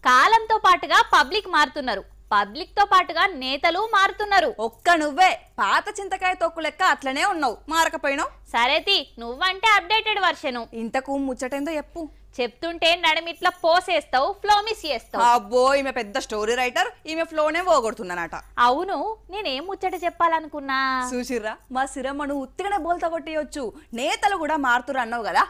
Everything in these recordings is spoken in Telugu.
కాలంతో పాటుగా పబ్లిక్ మారుతున్నారు, పబ్లిక్ తో పాటుగా నేతలు మారుతున్నారు. ఒక్క నువ్వే పాత చింతకాయ తొక్కు లెక్క అట్లనే ఉన్నావు, మారకపోయినావు. సరేతి, నువ్వంటే అప్డేటెడ్ వర్షను. ఇంతకు ముచ్చటేందో చెప్పు. చెప్తుంటే నడమిట్లా పోసేస్తావు, ఫ్లో మిస్ చేస్తావు. అబ్బో, ఈమె పెద్ద స్టోరీ రైటర్, ఈమె ఫ్లోనే పోగొడుతుందనట. అవును, నేనేం ముచ్చట చెప్పాలనుకున్నా. చూసిర్రా, మా సిరమ్మను ఉత్తిగానే బోల్తా కొట్టేయొచ్చు. నేతలు కూడా మారుతురు అన్నావు కదా.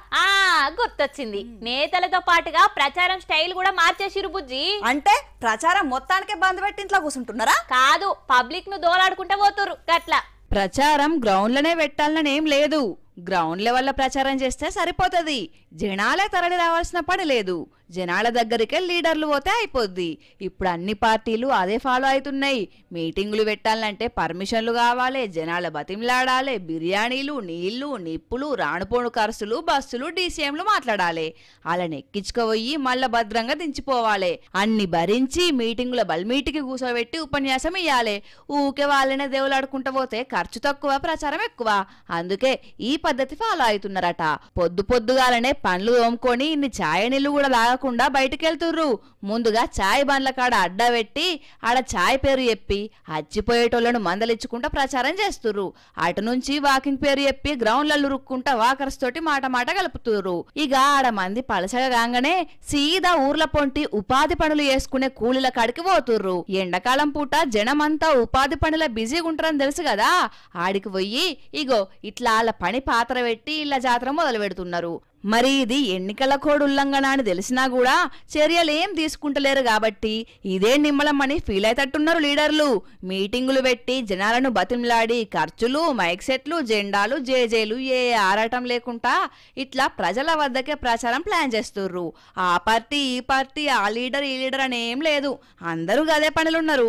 గుర్తొచ్చింది. నేతలతో పాటుగా ప్రచారం స్టైల్ కూడా మార్చేసిరు బుజ్జి. అంటే ప్రచారం మొత్తానికే బంద్ పెట్టి ఇంట్లో కూర్చుంటున్నారా? కాదు, పబ్లిక్ ను దోలాడుకుంటా పోతురు గట్లా. ప్రచారం గ్రౌండ్లనే పెట్టాలని ఏం లేదు. గ్రౌండ్ లెవెల్లో ప్రచారం చేస్తే సరిపోతుంది. జనాలే తరలి రావాల్సిన పని లేదు. జనాల దగ్గరికే లీడర్లు పోతే అయిపోద్ది. ఇప్పుడు అన్ని పార్టీలు అదే ఫాలో అవుతున్నాయి. మీటింగులు పెట్టాలంటే పర్మిషన్లు కావాలి, జనాల బతిమలాడాలి, బిర్యానీలు, నీళ్లు, నిప్పులు, రాణుపోను ఖర్చులు, బస్సులు, డీసీఎంలు మాట్లాడాలి. వాళ్ళని ఎక్కించుకుపోయి మళ్ళా భద్రంగా దించిపోవాలి. అన్ని భరించి మీటింగుల బల్మీటికి కూర్చోబెట్టి ఉపన్యాసం ఇయ్యాలి. ఊకే వాళ్ళనే దేవులాడుకుంటూ పోతే ఖర్చు తక్కువ, ప్రచారం ఎక్కువ. అందుకే ఈ పద్ధతి ఫాలో అవుతున్నారట. పొద్దు పొద్దుగాలనే పండ్లు తోముకొని ఇన్ని ఛాయ్ నీళ్లు కూడా తాగకుండా బయటకెళ్తుర్రు. ముందుగా ఛాయ్ బండ్ల కాడ అడ్డా పెట్టి ఆడ ఛాయ్ పేరు చెప్పి అచ్చిపోయేటోళ్లను మందలిచ్చుకుంటా ప్రచారం చేస్తుర్రు. అటు నుంచి వాకింగ్ పేరు చెప్పి గ్రౌండ్లలో రుక్కుంటా వాకర్స్ తోటి మాట మాట కలుపుతుర్రు. ఇక ఆడ మంది పలసగా కాగానే సీదా ఊర్ల పొంటి ఉపాధి పనులు చేసుకునే కూలీల కాడికి పోతుర్రు. ఎండాకాలం పూట జనమంతా ఉపాధి పనుల బిజీగా ఉంటారని తెలుసు కదా. ఆడికి పోయి ఇగో ఇట్లా వాళ్ళ పని పాత్ర పెట్టి ఇలా జాతర మొదలు పెడుతున్నారు. మరి ఇది ఎన్నికల కోడ్ ఉల్లంఘన అని తెలిసినా కూడా చర్యలు ఏం తీసుకుంటలేరు కాబట్టి ఇదే నిమ్మలమని ఫీల్ అయితట్టున్నారు లీడర్లు. మీటింగులు పెట్టి జనాలను బతిమలాడి ఖర్చులు, మైక్ సెట్లు, జెండాలు, జేజేలు ఏ ఆరాటం లేకుండా ఇట్లా ప్రజల వద్దకే ప్రచారం ప్లాన్ చేస్తుర్రు. ఆ పార్టీ ఈ పార్టీ, ఆ లీడర్ ఈ లీడర్ అని ఏం లేదు. అందరూ అదే పనులున్నారు.